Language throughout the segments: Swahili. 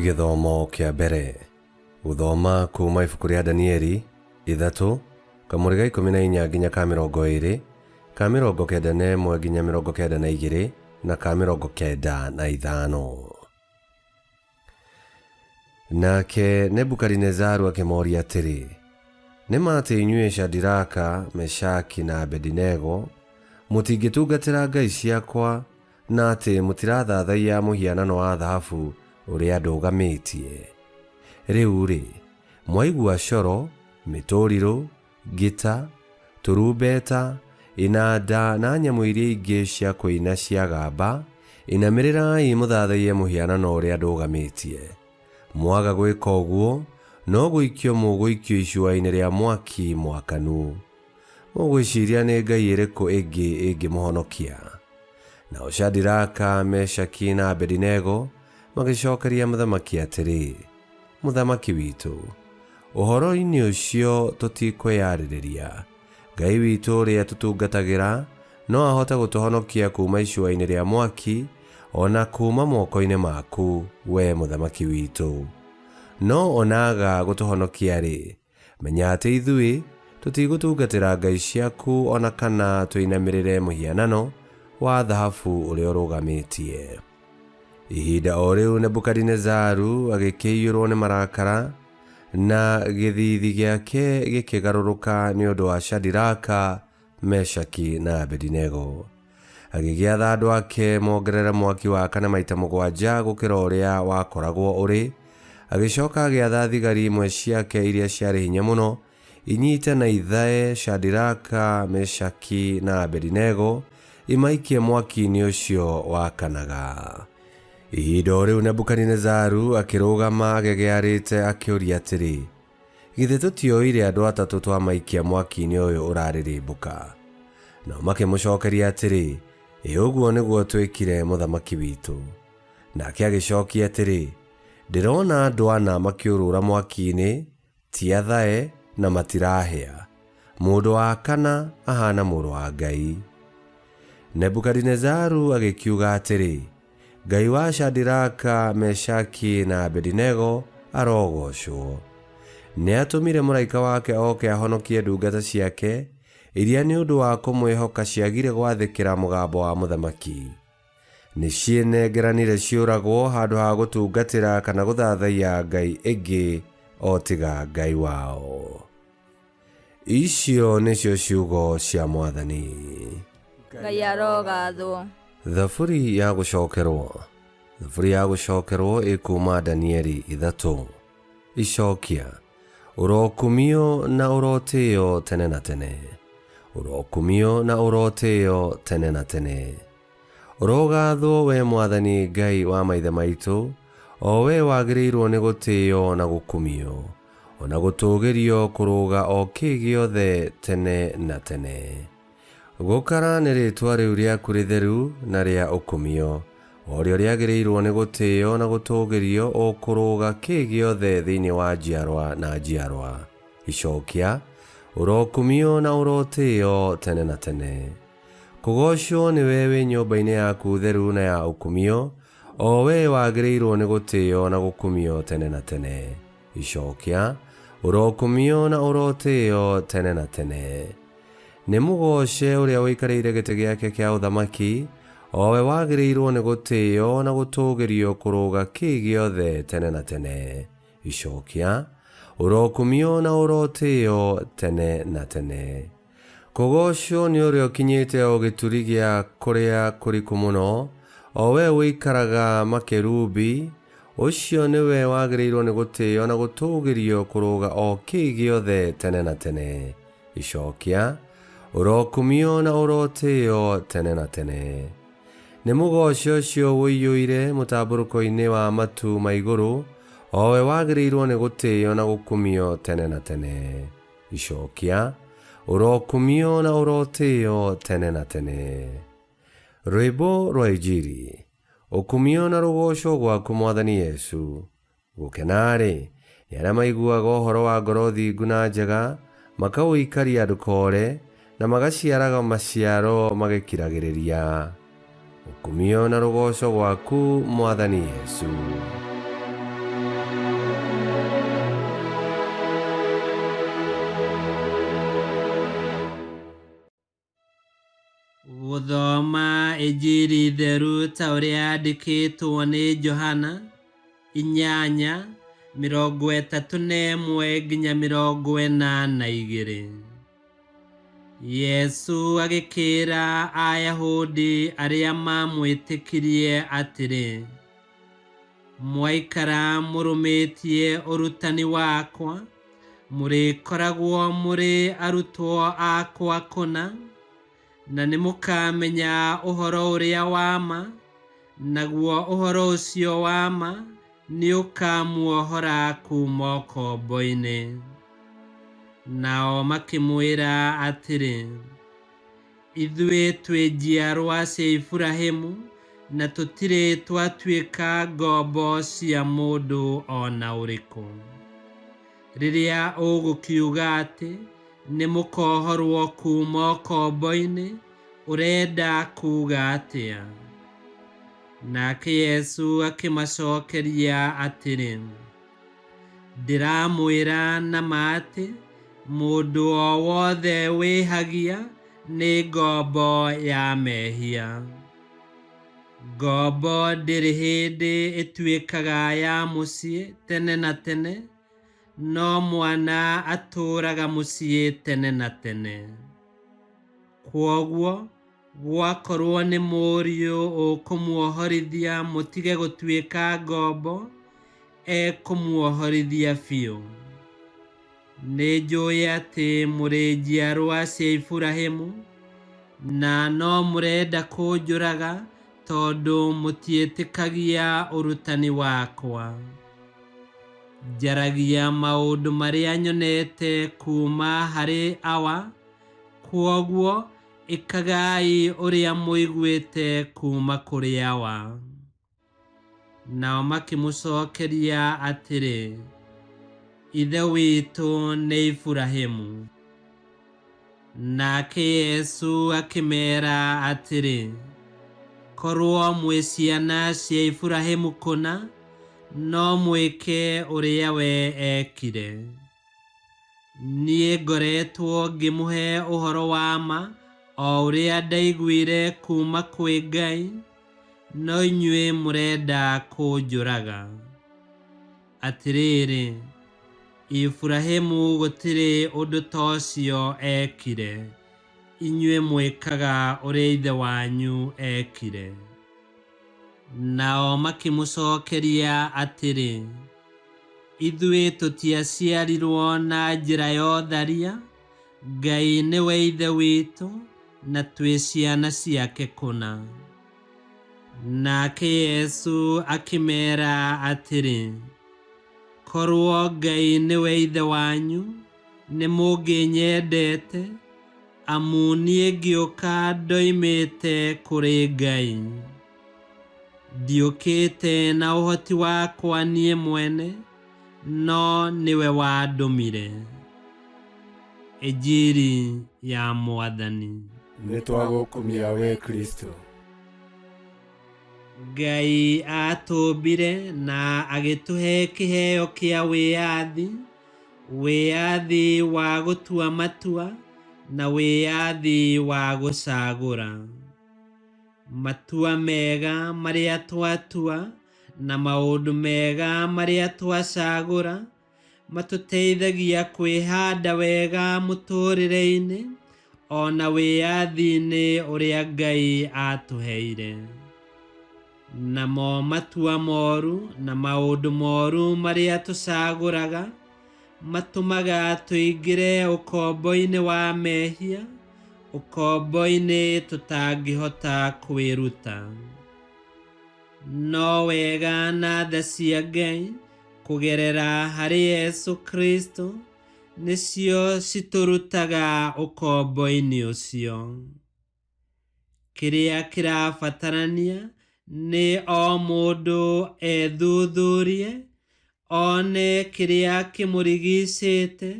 Githomo kia mbere guthoma kuma ibuku ria Danieli 3 kamuri ga 14 nginya ka 20 ka 91 nginya 92 na ka 95. Nake Nebukadnezaru akimoria atiri, nima ati inyue Shadiraka, Meshaki na Abedinego mutingitungatira ngai ciakwa na ati mutirathathaiya muhianano wa thahabu uria ndugamitie. Riu ri mwaigua coro, mituriro, gita, turumbeta, inanda na nyamu iria ingi cia kuina cia gamba, inamirirai muthathaiye muhianano uria ndugamitie. Mwaga gwika uguo no guikio muguikio icua-ini ria mwaki mwakanu. Mugwiciria ni ngai iriku ingi muhonokia. Nao Shadiraka, Meshaki na Abedinego magicokeria muthamaki atiri, muthamaki witu, uhoro-ini ucio tutikwiyaririria. Ngai witu uria tutungatagira no ahota gutuhonokia kuma icua-ini ria mwaki ona kuma moko-ini maku, we muthamaki witu. No onaga gutuhonokia ri, menya ati ithui tutigutungatira ngai ciaku ona kana tuinamirire muhianano wa thahabu uria urugamitie. Ihinda o riu Nebukadnezaru agikiyurwo ni marakara na githithi giake gikigaruruka ni undu wa Shadiraka, Meshaki na Abedinego. Agigiatha andu ake mongerere mwaki wa kana maita 7 gukira uria wakoragwo uri. Agicoka agiatha thigari imwe ciake iria ciari hinya muno inyite na ithae Shadiraka, Meshaki na Abedinego imaikie mwaki-ini ucio wakanaga. Ihinda o riu Nebukadnezaru akirugama agegearite akiuria atiri, githe tutioire andu atatu twamaikia mwaki-ini uyu uraririmbuka? Nao makimucokeria atiri, uguo niguo twikire muthamaki witu. Nake agicokia atiri, ndirona andu ana makiurura mwaki-ini, ti athae na matirahia. Mundu wa kana ahana muru wa Ngai. Nebukadnezaru agikiuga atiri, Ngai wa Shadiraka, Meshaki na Abedinego arogocwo. Ni atumire muraika wake oke ahonokie ndungata ciake iria ni undu wa kumwihoka ciagire gwathikira mugambo wa muthamaki. Ni cienengeranire ciuragwo handu ha gutungatira kana guthathaiya ngai ingi o tiga Ngai wao. Icio nicio ciugo cia Mwathani. Ngai arogathwo. Thaburi ya gucokerwo. Thaburi ya gucokerwo ikuma Danieli 3. Icokia, urokumio na urotio tene na tene. Urokumio na urotio tene na tene. Urogathwo we Mwathani Ngai wa maithe maitu, o we wagirirwo ni gutio na gukumio, ona gutugirio kuruga o ki giothe tene na tene. Gukara ni ritwa riu riaku ritheru na ria ukumio, o rio riagirirwo ni gutio na gutugirio o kuruga ki giothe thiini wa njiarwa na njiarwa. Icokia, urokumio na urotio tene na tene. Kugocwo ni wewe nyumba-ini yaku theru na ya ukumio, o we wagirirwo ni gutio na gukumio tene na tene. Icokia, urokumio na urotio tene na tene. Ni mugoce uria wikarire giti giake kia uthamaki, o we wagirirwo ni gutio na gutugirio kuruga ki giothe tene na tene. Icokia, urokumio na urotio tene na tene. Kugocwo ni uria ukinyite o gituri gia kuria kuriku muno, o we wikaraga makerubi, ucio ni we wagirirwo ni gutio na gutugirio kuruga o ki giothe tene na tene. Icokia, urokumio na urotio tene na tene. Ni mugoco ucio wiyuire mutamburuko-ini wa matu ma iguru, o we wagirirwo ni gutio na gukumio tene na tene. Icokia, urokumio na urotio tene na tene. Rwimbo rwa Injili. Ukumio na rugoco gwaku Mwathani Yesu. Gukenari ni aria maiguaga uhoro wa ngoro thingu na njega, makawikaria andu kore na magaciaraga maciaro magikiragiriria. Ukumio na rugoco gwaku Mwathani Yesu. Gũthoma Injili theru ta ũrĩa yandĩkĩtwo nĩ Johana 8:31 nginya 42. Yesu agĩkĩra Ayahudi arĩa mamwĩtĩkirie atĩrĩ, mwaikara mũrũmĩtie ũrutani wakwa, mũrĩkoragwo mũrĩ arutwo akwa kũna, na nĩmũkamenya ũhoro ũrĩa wa ma, naguo ũhoro ũcio wa ma nĩũkamuohora kuma ũkombo-inĩ. Nao makĩmwĩra atĩrĩ, ithuĩ twĩ njiarwa cia Iburahĩmu, na tũtirĩ twatuĩka ngombo cia mũndũ ona ũrĩkũ. Rĩrĩa ũgũkiuga atĩ nĩmũkohorwo kuma ũkombo-inĩ, ũrenda kuga atĩa? Nake Yesu akĩmacokeria atĩrĩ, ndĩramwĩra na ma atĩ, mũndũ o wothe wĩhagia nĩ ngombo ya mehia. Ngombo ndĩrĩ hĩndĩ ĩtuĩkaga ya mũciĩ tene na tene, no mwana atũũraga mũciĩ tene na tene. Kwoguo, gwakorwo nĩ mũriũ ũkũmuohorithia mũtige gũtuĩka ngombo, ekũmuohorithia biũ. Nĩnjũĩ atĩ mũrĩ njiarwa cia Iburahĩmu, na no mũrenda kũnjũraga tondũ mũtiĩtĩkagia ũrutani wakwa. Njaragia maũndũ marĩa nyonete kuma harĩ awa, kwoguo ĩkagai ũrĩa mũiguĩte kuma kũrĩ awa. Nao makĩmũcokeria atĩrĩ, ithe witũ nĩ Iburahĩmu. Nake Yesu akĩmera atĩrĩ, korwo mwĩ ciana cia Iburahĩmu kũna, no mwĩke ũrĩa we ekire. Niĩ ngoretwo ngĩmũhe ũhoro wa ma, o ũrĩa ndaiguire kuma kwĩ Ngai, no inyuĩ mũrenda kũnjũraga. Atĩrĩrĩ, Iburahĩmu gũtirĩ ũndũ ta ũcio ekire, inyuĩ mwĩkaga ũrĩa ithe wanyu ekire. Nao makĩmũcokeria atĩrĩ, ithuĩ tũtiaciarirwo na njĩra ya ũtharia, Ngai nĩwe ithe witũ, na twĩ ciana ciake kũna. Nake Yesu akĩmera atĩrĩ, korwo Ngai nĩwe ithe wanyu, nĩmũngĩnyendete, amu niĩ ngĩũka ndoimĩte kũrĩ Ngai. Ndiũkĩte na ũhoti wakwa niĩ mwene, no nĩwe wandũmire. Injili ya Mwathani. Nĩtwagũkumia we Kristo. Ngai atũmbire na agĩtũhe kĩheo kĩa wĩyathi, wĩyathi wa gũtua matua na wĩyathi wa gũcagũra. Matua mega marĩa twatua na maũndũ mega marĩa twacagũra matũteithagia kwĩhanda wega mũtũrĩre-inĩ, ona wĩyathi-inĩ ũrĩa Ngai atũheire. Namo matua moru na maũndũ moru marĩa tũcagũraga matũmaga tũingĩre ũkombo-inĩ wa mehia, ũkombo-inĩ tũtangĩhota kwĩruta. No wega na tha cia Ngai kũgerera harĩ Yesu Kristo nĩcio citũrutaga ũkombo-inĩ ũcio. Kĩrĩa kĩrabatarania nĩ o mũndũ ethuthurie, one kĩrĩa kĩmũrigicĩte,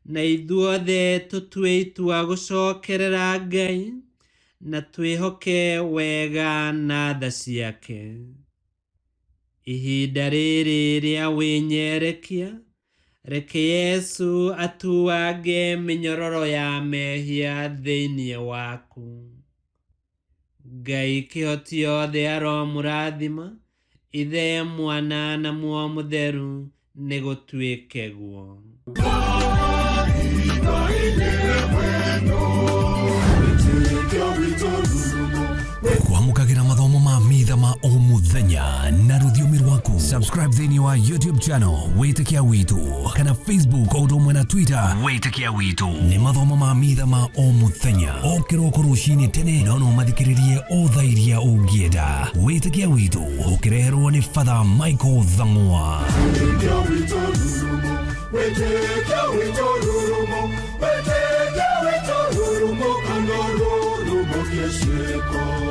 na ithuothe tũtue itua gũcokerera Ngai, na twĩhoke wega na tha ciake. Ihinda rĩrĩ rĩa wĩnyerekia, reke Yesu atuange mĩnyororo ya mehia thĩinĩ waku. Ngai kĩhoti yothe aromũrathima, Ithe Mwana na Muoyo Mũtheru nĩ gũtuĩke guo. Kwamũkagĩra mathomo ma mitha ma o mũthenya na rũthiomi rwaku. Subscribe thĩinĩ wa YouTube channel Wĩtĩkia Witũ kana Facebook o ũndũ ũmwe na Twitter Wĩtĩkia Witũ. Nĩ mathomo ma mitha ma o mũthenya o kĩroko rũcinĩ tene, no mathikĩrĩrie o thaa iria ũngĩenda. Wĩtĩkia Witũ ũkĩreherwo nĩ Father Michael Thang'wa. Wĩtĩkia Witũ rurumo, Wĩtĩkia Witũ rurumo, Wĩtĩkia Witũ rurumo, kana rurumo kĩciko.